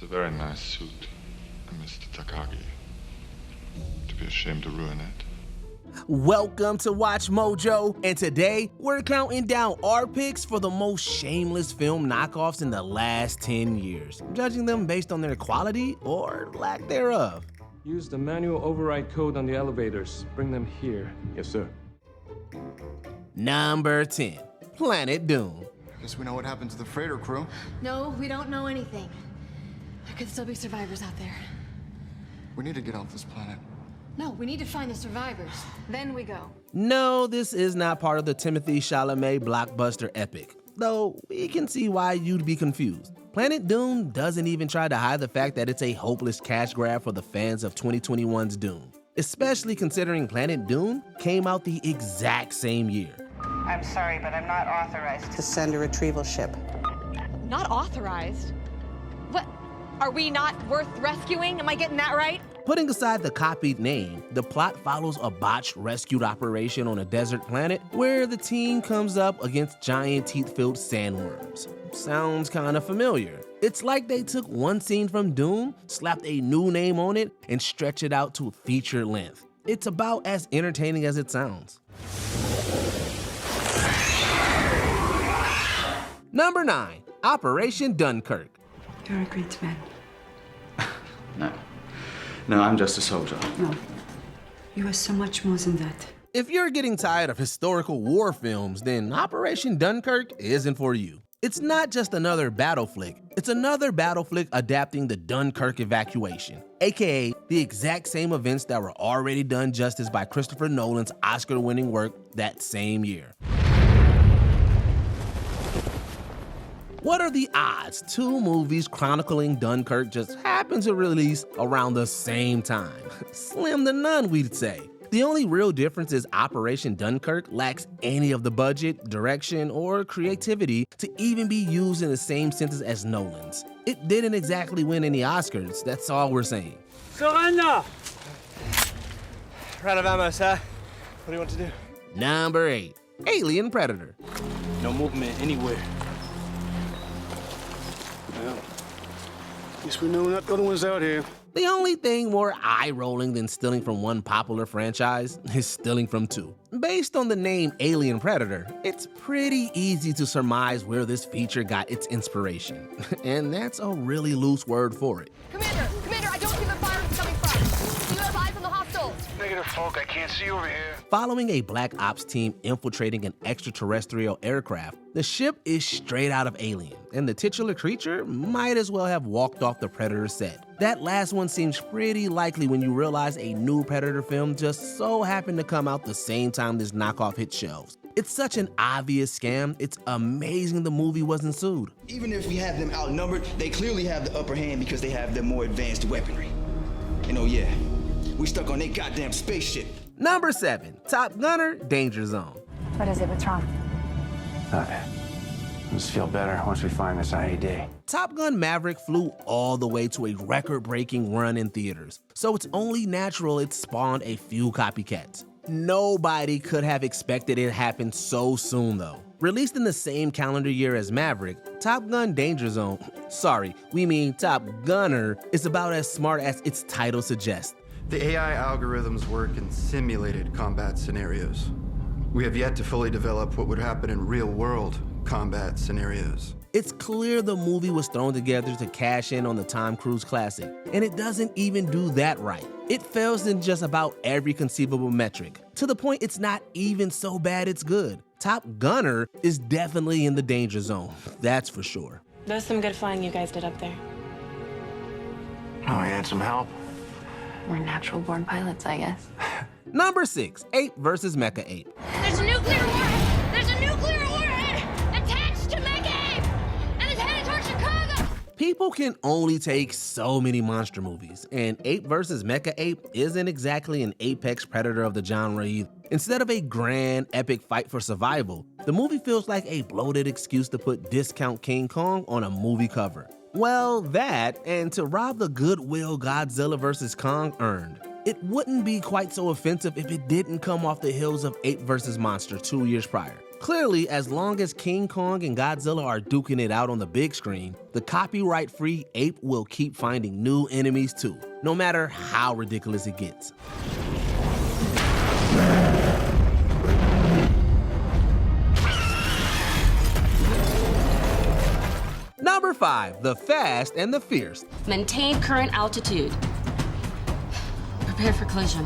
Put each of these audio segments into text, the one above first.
a very nice suit, Mr. Takagi. To be ashamed to ruin it. Welcome to Watch Mojo, and today we're counting down our picks for the most shameless film knockoffs in the last 10 years, judging them based on their quality or lack thereof. Use the manual override code on the elevators. Bring them here. Yes, sir. Number 10, Planet Doom. Guess we know what happened to the freighter crew. No, we don't know anything. There could still be survivors out there. We need to get off this planet. No, we need to find the survivors. Then we go. No, this is not part of the Timothée Chalamet blockbuster epic, though we can see why you'd be confused. Planet Doom doesn't even try to hide the fact that it's a hopeless cash grab for the fans of 2021's Doom, especially considering Planet Doom came out the exact same year. I'm sorry, but I'm not authorized to send a retrieval ship. Not authorized? What? Are we not worth rescuing? Am I getting that right? Putting aside the copied name, the plot follows a botched rescue operation on a desert planet where the team comes up against giant teeth-filled sandworms. Sounds kinda familiar. It's like they took one scene from Doom, slapped a new name on it, and stretched it out to feature length. It's about as entertaining as it sounds. Number 9, Operation Dunkirk. You're a great man. No, I'm just a soldier. No, you are so much more than that. If you're getting tired of historical war films, then Operation Dunkirk isn't for you. It's not just another battle flick, it's another battle flick adapting the Dunkirk evacuation, aka the exact same events that were already done justice by Christopher Nolan's Oscar-winning work that same year. What are the odds two movies chronicling Dunkirk just happen to release around the same time? Slim to none, we'd say. The only real difference is Operation Dunkirk lacks any of the budget, direction, or creativity to even be used in the same sentence as Nolan's. It didn't exactly win any Oscars, that's all we're saying. Surrender! Round of ammo, sir. What do you want to do? Number 8, Alien Predator. No movement anywhere. Well, at least we know we're not the only ones out here. The only thing more eye-rolling than stealing from one popular franchise is stealing from two. Based on the name Alien Predator, it's pretty easy to surmise where this feature got its inspiration. And that's a really loose word for it. Commander, I don't see where the fire is coming from. Do you have eyes on the hostiles? Negative, folk. I can't see over here. Following a Black Ops team infiltrating an extraterrestrial aircraft, the ship is straight out of Alien, and the titular creature might as well have walked off the Predator set. That last one seems pretty likely when you realize a new Predator film just so happened to come out the same time this knockoff hit shelves. It's such an obvious scam, it's amazing the movie wasn't sued. Even if we have them outnumbered, they clearly have the upper hand because they have the more advanced weaponry. And oh yeah, we stuck on their goddamn spaceship. Number 7, Top Gunner, Danger Zone. What is it? What's wrong? I'll just feel better once we find this IED. Top Gun Maverick flew all the way to a record-breaking run in theaters, so it's only natural it spawned a few copycats. Nobody could have expected it to happen so soon though. Released in the same calendar year as Maverick, Top Gun Danger Zone, Top Gunner, is about as smart as its title suggests. The AI algorithms work in simulated combat scenarios. We have yet to fully develop what would happen in real-world combat scenarios. It's clear the movie was thrown together to cash in on the Tom Cruise classic, and it doesn't even do that right. It fails in just about every conceivable metric, to the point it's not even so bad it's good. Top Gunner is definitely in the danger zone, that's for sure. That was some good flying you guys did up there. Oh, we had some help. We're natural-born pilots, I guess. Number 6, Ape vs. Mecha Ape. There's a nuclear warhead! There's a nuclear warhead attached to Mecha Ape! And it's headed towards Chicago! People can only take so many monster movies, and Ape vs. Mecha Ape isn't exactly an apex predator of the genre either. Instead of a grand, epic fight for survival, the movie feels like a bloated excuse to put discount King Kong on a movie cover. Well, that, and to rob the goodwill Godzilla vs. Kong earned. It wouldn't be quite so offensive if it didn't come off the heels of Ape vs. Monster 2 years prior. Clearly, as long as King Kong and Godzilla are duking it out on the big screen, the copyright-free ape will keep finding new enemies too, no matter how ridiculous it gets. Number 5, The Fast and the Fierce. Maintain current altitude. Prepare for collision.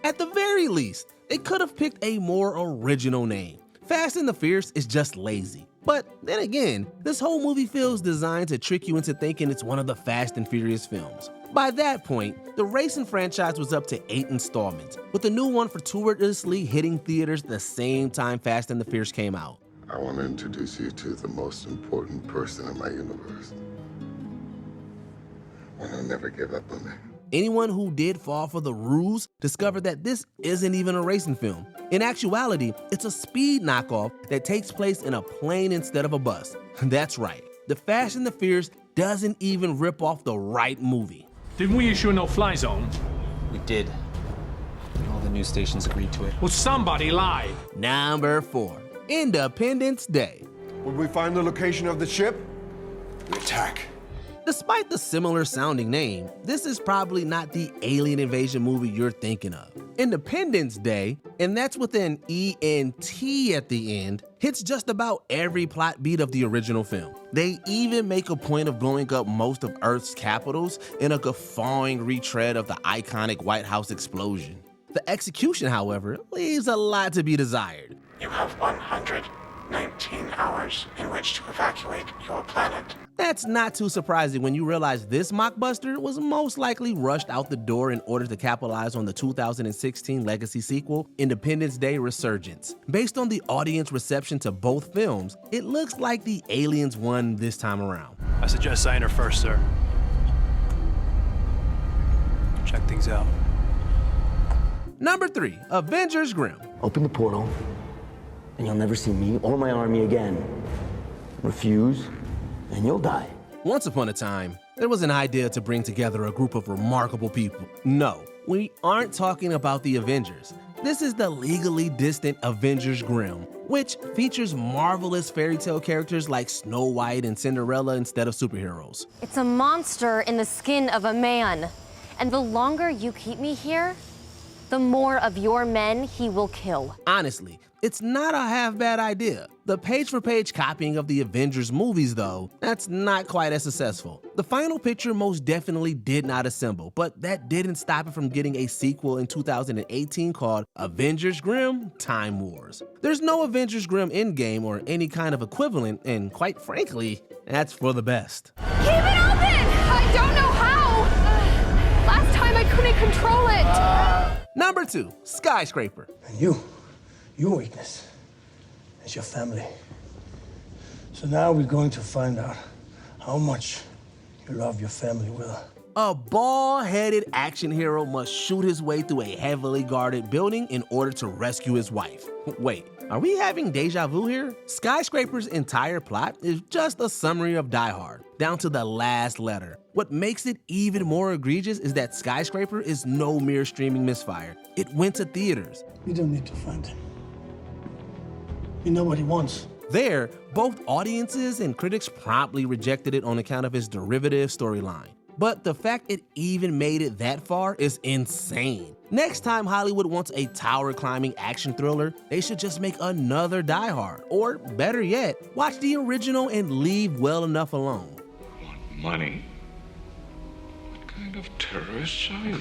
At the very least, they could have picked a more original name. Fast and the Fierce is just lazy. But then again, this whole movie feels designed to trick you into thinking it's one of the Fast and Furious films. By that point, the racing franchise was up to 8 installments, with a new one fortuitously hitting theaters the same time Fast and the Fierce came out. I want to introduce you to the most important person in my universe. One who'll never give up on me. Anyone who did fall for the ruse discovered that this isn't even a racing film. In actuality, it's a speed knockoff that takes place in a plane instead of a bus. That's right, The Fast and the Fierce doesn't even rip off the right movie. Didn't we issue a no-fly zone? We did. All the news stations agreed to it. Well, somebody lied. Number 4, Independence Day. Would we find the location of the ship? We attack. Despite the similar sounding name, this is probably not the alien invasion movie you're thinking of. Independence Day, and that's with an E-N-T at the end, hits just about every plot beat of the original film. They even make a point of blowing up most of Earth's capitals in a guffawing retread of the iconic White House explosion. The execution, however, leaves a lot to be desired. You have 119 hours in which to evacuate your planet. That's not too surprising when you realize this mockbuster was most likely rushed out the door in order to capitalize on the 2016 legacy sequel, Independence Day: Resurgence. Based on the audience reception to both films, it looks like the aliens won this time around. I suggest signing her first, sir. Check things out. Number 3, Avengers Grim. Open the portal, and you'll never see me or my army again. Refuse, and you'll die. Once upon a time, there was an idea to bring together a group of remarkable people. No, we aren't talking about the Avengers. This is the legally distant Avengers Grimm, which features marvelous fairy tale characters like Snow White and Cinderella instead of superheroes. It's a monster in the skin of a man. And the longer you keep me here, the more of your men he will kill. Honestly, it's not a half-bad idea. The page-for-page copying of the Avengers movies, though, that's not quite as successful. The final picture most definitely did not assemble, but that didn't stop it from getting a sequel in 2018 called Avengers Grimm: Time Wars. There's no Avengers Grimm Endgame or any kind of equivalent, and quite frankly, that's for the best. Keep it open! I don't know how! Last time I couldn't control it! Number 2, Skyscraper. And your weakness is your family. So now we're going to find out how much you love your family, Willa. A bald-headed action hero must shoot his way through a heavily guarded building in order to rescue his wife. Wait, are we having deja vu here? Skyscraper's entire plot is just a summary of Die Hard, down to the last letter. What makes it even more egregious is that Skyscraper is no mere streaming misfire. It went to theaters. You don't need to find him. You know what he wants. There, both audiences and critics promptly rejected it on account of its derivative storyline. But the fact it even made it that far is insane. Next time Hollywood wants a tower-climbing action thriller, they should just make another Die Hard. Or, better yet, watch the original and leave well enough alone. Want money? What kind of terrorist are you?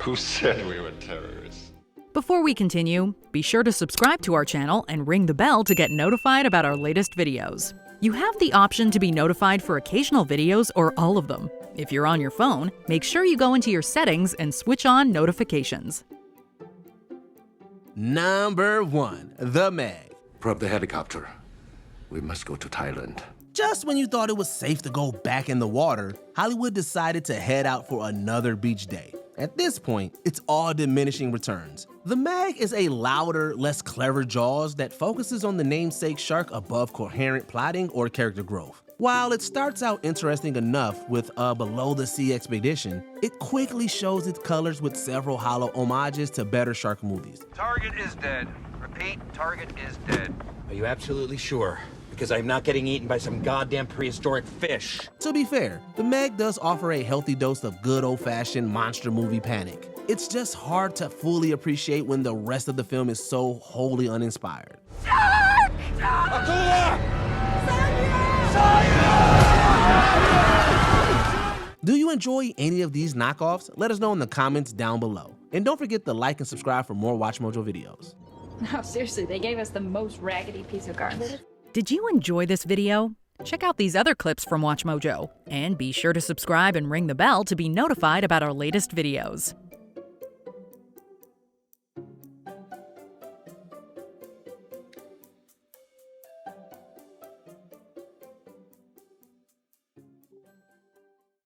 Who said we were terrorists? Before we continue, be sure to subscribe to our channel and ring the bell to get notified about our latest videos. You have the option to be notified for occasional videos or all of them. If you're on your phone, make sure you go into your settings and switch on notifications. Number 1, The Meg. Prep the helicopter. We must go to Thailand. Just when you thought it was safe to go back in the water, Hollywood decided to head out for another beach day. At this point, it's all diminishing returns. The Meg is a louder, less clever Jaws that focuses on the namesake shark above coherent plotting or character growth. While it starts out interesting enough with a below-the-sea expedition, it quickly shows its colors with several hollow homages to better shark movies. Target is dead. Repeat, target is dead. Are you absolutely sure? Because I'm not getting eaten by some goddamn prehistoric fish. To be fair, the Meg does offer a healthy dose of good old-fashioned monster movie panic. It's just hard to fully appreciate when the rest of the film is so wholly uninspired. Do you enjoy any of these knockoffs? Let us know in the comments down below. And don't forget to like and subscribe for more WatchMojo videos. No, seriously, they gave us the most raggedy piece of garbage. Did you enjoy this video? Check out these other clips from WatchMojo, and be sure to subscribe and ring the bell to be notified about our latest videos.